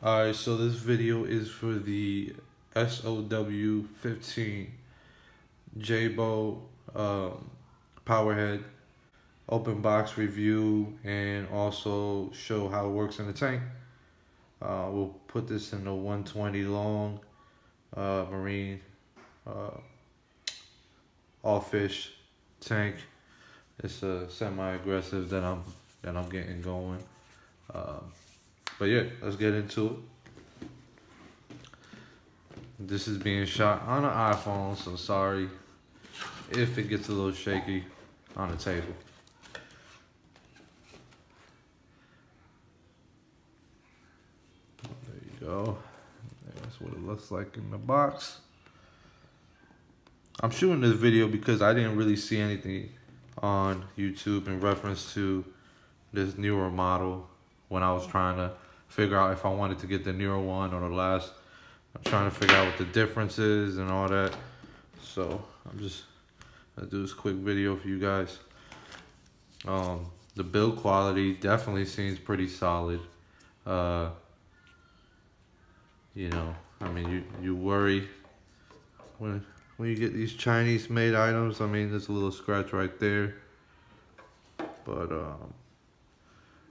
Alright, so this video is for the SOW 15 Jebao Powerhead open box review, and also show how it works in the tank. We'll put this in the 120 long marine all fish tank. It's a semi-aggressive that I'm getting going. But yeah, let's get into it. This is being shot on an iPhone, so sorry if it gets a little shaky on the table. There you go. That's what it looks like in the box. I'm shooting this video because I didn't really see anything on YouTube in reference to this newer model when I was trying to figure out if I wanted to get the newer one or the last. I'm trying to figure out what the difference is and all that. So I'm just gonna do this quick video for you guys. The build quality definitely seems pretty solid. You know, I mean, you worry when you get these Chinese made items. I mean, there's a little scratch right there, but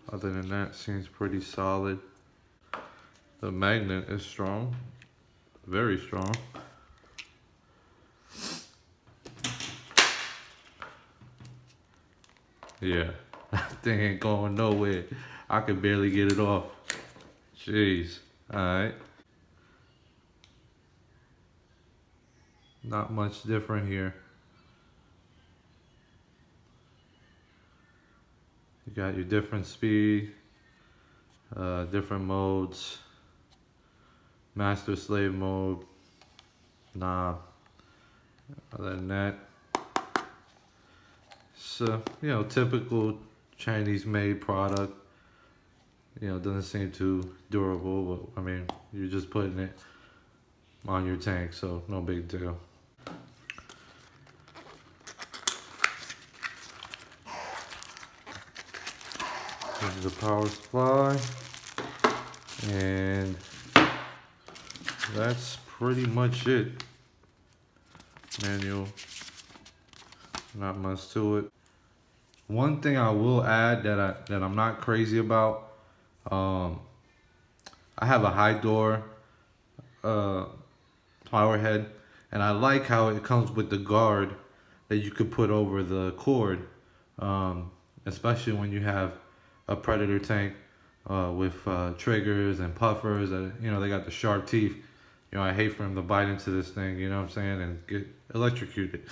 other than that, seems pretty solid. The magnet is strong, very strong. Yeah, that thing ain't going nowhere. I can barely get it off. Jeez. Alright. Not much different here. You got your different speed, different modes, master slave mode, knob. Other than that, so, you know, typical Chinese made product. You know, doesn't seem too durable, but I mean, you're just putting it on your tank, so no big deal. This is the power supply, and that's pretty much it. Manual, not much to it. One thing I will add that I'm not crazy about, I have a high door power head, and I like how it comes with the guard that you could put over the cord, especially when you have a predator tank with triggers and puffers that, you know, they got the sharp teeth. You know, I hate for them to bite into this thing, you know what I'm saying, and get electrocuted.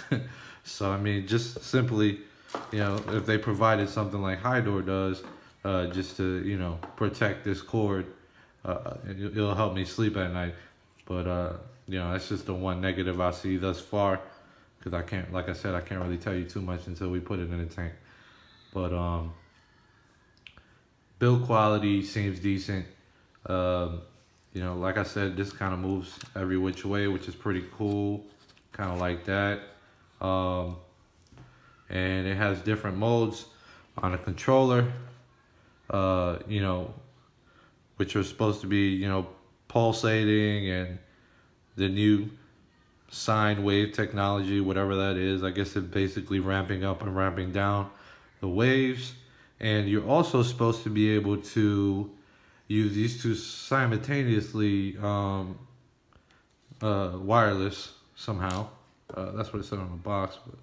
So I mean, just simply, you know, if they provided something like High Door does, just to, you know, protect this cord, it'll help me sleep at night. But you know, that's just the one negative I see thus far, because I can't, like I said, I can't really tell you too much until we put it in the tank. But build quality seems decent. You know, like I said, this kind of moves every which way, which is pretty cool. Kind of like that. And it has different modes on the controller, you know, which are supposed to be, you know, pulsating, and the new sine wave technology, whatever that is. I guess it's basically ramping up and ramping down the waves. And you're also supposed to be able to use these two simultaneously, wireless somehow. That's what it said on the box, but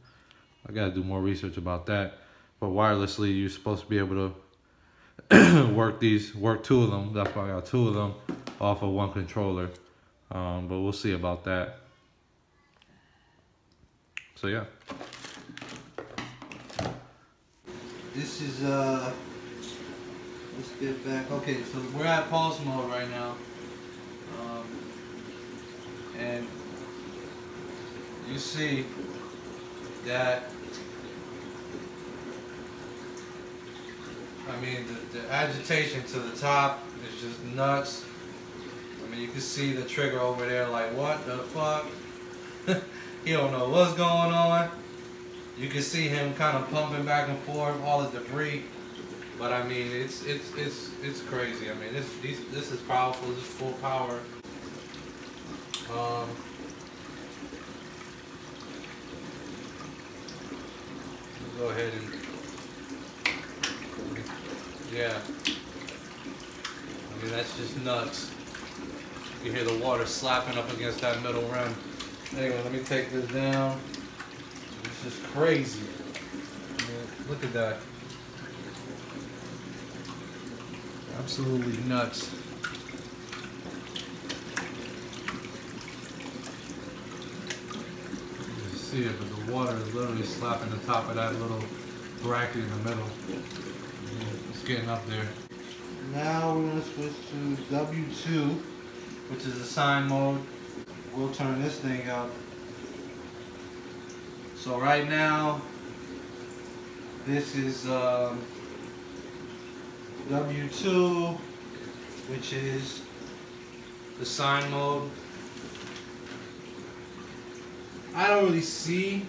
I gotta do more research about that. But wirelessly, you're supposed to be able to work two of them. That's why I got two of them off of one controller. But we'll see about that. So yeah. This is let's get back. Okay, so we're at pulse mode right now. And you see that, I mean, the agitation to the top is just nuts. I mean, you can see the trigger over there, like, what the fuck? He don't know what's going on. You can see him kind of pumping back and forth, all the debris. But I mean, it's crazy. I mean, this is powerful. This is full power. Go ahead and yeah. I mean, that's just nuts. You hear the water slapping up against that middle rim. Anyway, let me take this down. It's just crazy. I mean, look at that. Absolutely nuts. You can see it, but the water is literally slapping the top of that little bracket in the middle. It's getting up there. Now we're going to switch to W2, which is the sign mode. We'll turn this thing up. So right now, this is W2, which is the sign mode. I don't really see,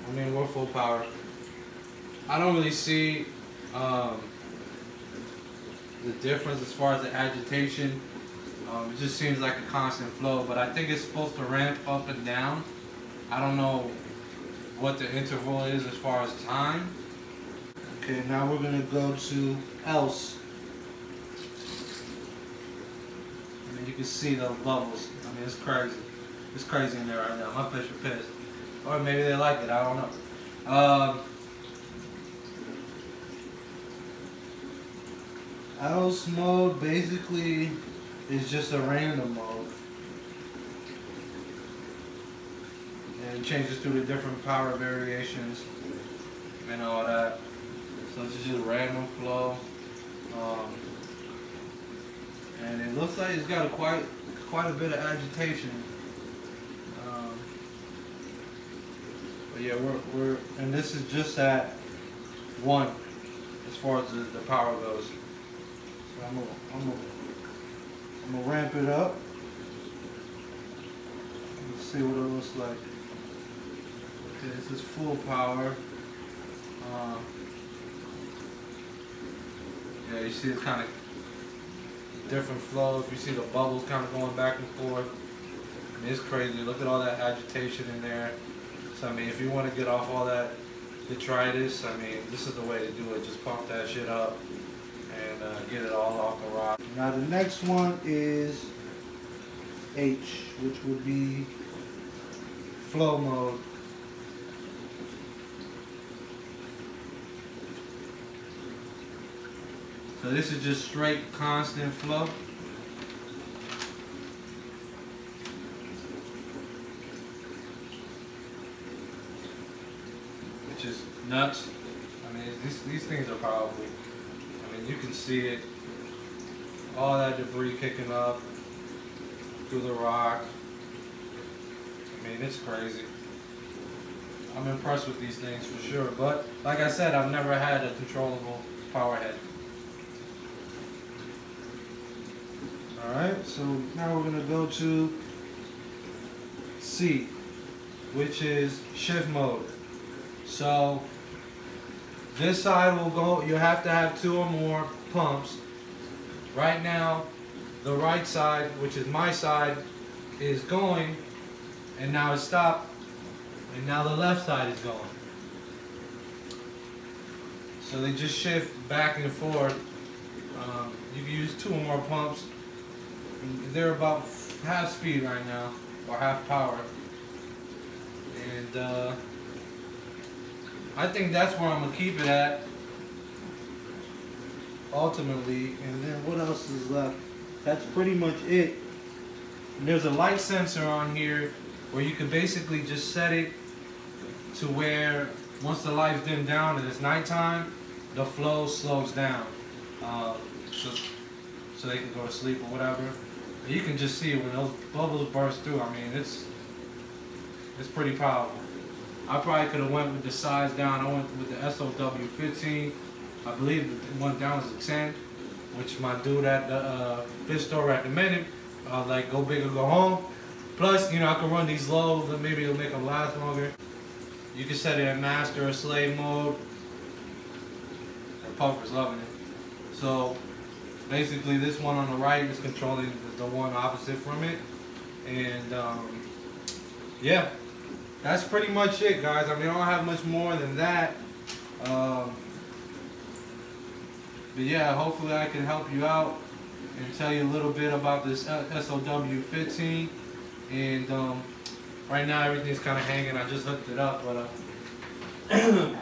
I mean, we're full power. I don't really see the difference as far as the agitation. It just seems like a constant flow, but I think it's supposed to ramp up and down. I don't know what the interval is as far as time. Okay, now we're gonna go to else. I mean, you can see the bubbles. I mean, it's crazy. It's crazy in there right now. My fish are pissed. Or maybe they like it, I don't know. Else mode basically is just a random mode. And it changes through the different power variations and all that. So it's just random flow. And it looks like it's got quite a bit of agitation. But yeah, and this is just at 1 as far as the power goes. So I'm gonna ramp it up. Let's see what it looks like. Okay, this is full power. Yeah, you see it's kind of different flow. If you see the bubbles kind of going back and forth, I mean, it's crazy. Look at all that agitation in there. So I mean, if you want to get off all that detritus, I mean, this is the way to do it. Just pump that shit up and get it all off the rock. Now the next one is H, which would be flow mode. So this is just straight constant flow. Which is nuts. I mean, these things are powerful. I mean, you can see it. All that debris kicking up through the rock. I mean, it's crazy. I'm impressed with these things for sure. But like I said, I've never had a controllable power head. Alright, so now we're going to go to C, which is shift mode. So this side will go, you have to have 2 or more pumps. Right now, the right side, which is my side, is going, and now it's stopped, and now the left side is going. So they just shift back and forth. You can use 2 or more pumps. They're about half speed right now, or half power. And I think that's where I'm going to keep it at, ultimately. And then what else is left? That's pretty much it. And there's a light sensor on here where you can basically just set it to where once the lights dim down and it's nighttime, the flow slows down. So they can go to sleep or whatever. And you can just see it when those bubbles burst through. I mean, it's pretty powerful. I probably could have went with the size down. I went with the SOW 15. I believe it went down to 10, which my dude at the fish store recommended. Like, go big or go home. Plus, you know, I can run these low, then maybe it'll make them last longer. You can set it in master or slave mode, or puffer's loving it. So basically this one on the right is controlling the one opposite from it. And yeah, that's pretty much it, guys. I mean, I don't have much more than that. But yeah, hopefully I can help you out and tell you a little bit about this SOW 15. And right now everything's kind of hanging. I just hooked it up, but it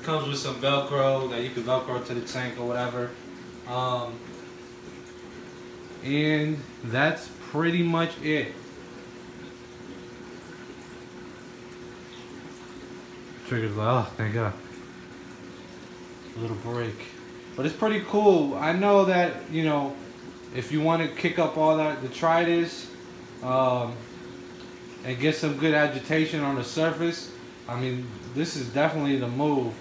comes with some Velcro that you can Velcro to the tank or whatever. And that's pretty much it. Trigger's like, oh, thank God. A little break. But it's pretty cool. I know that, you know, if you want to kick up all that detritus and get some good agitation on the surface, I mean, this is definitely the move.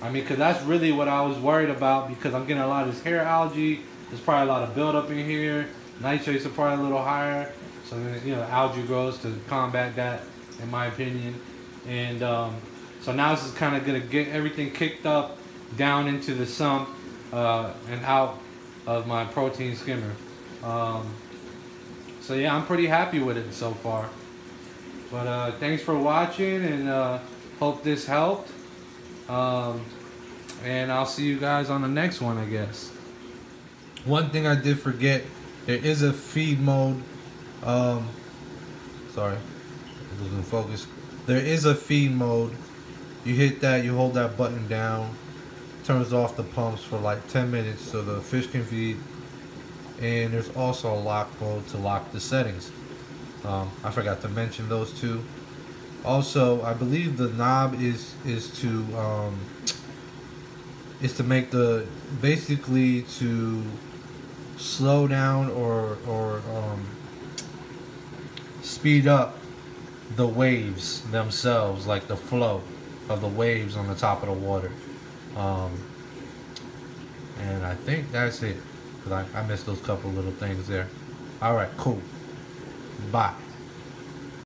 I mean, because that's really what I was worried about, because I'm getting a lot of this hair algae. There's probably a lot of buildup in here. Nitrates are probably a little higher. So, you know, algae grows to combat that, in my opinion. And so now this is kind of going to get everything kicked up down into the sump and out of my protein skimmer. So yeah, I'm pretty happy with it so far. But thanks for watching, and hope this helped. And I'll see you guys on the next one, I guess. One thing I did forget, there is a feed mode. Sorry, it doesn't focus. There is a feed mode. You hit that, you hold that button down, turns off the pumps for like 10 minutes so the fish can feed. And there's also a lock mode to lock the settings. I forgot to mention those two. Also, I believe the knob is to make the, basically to slow down or speed up the waves themselves, like the flow of the waves on the top of the water. And I think that's it, because I missed those couple little things there. Alright, cool. Bye.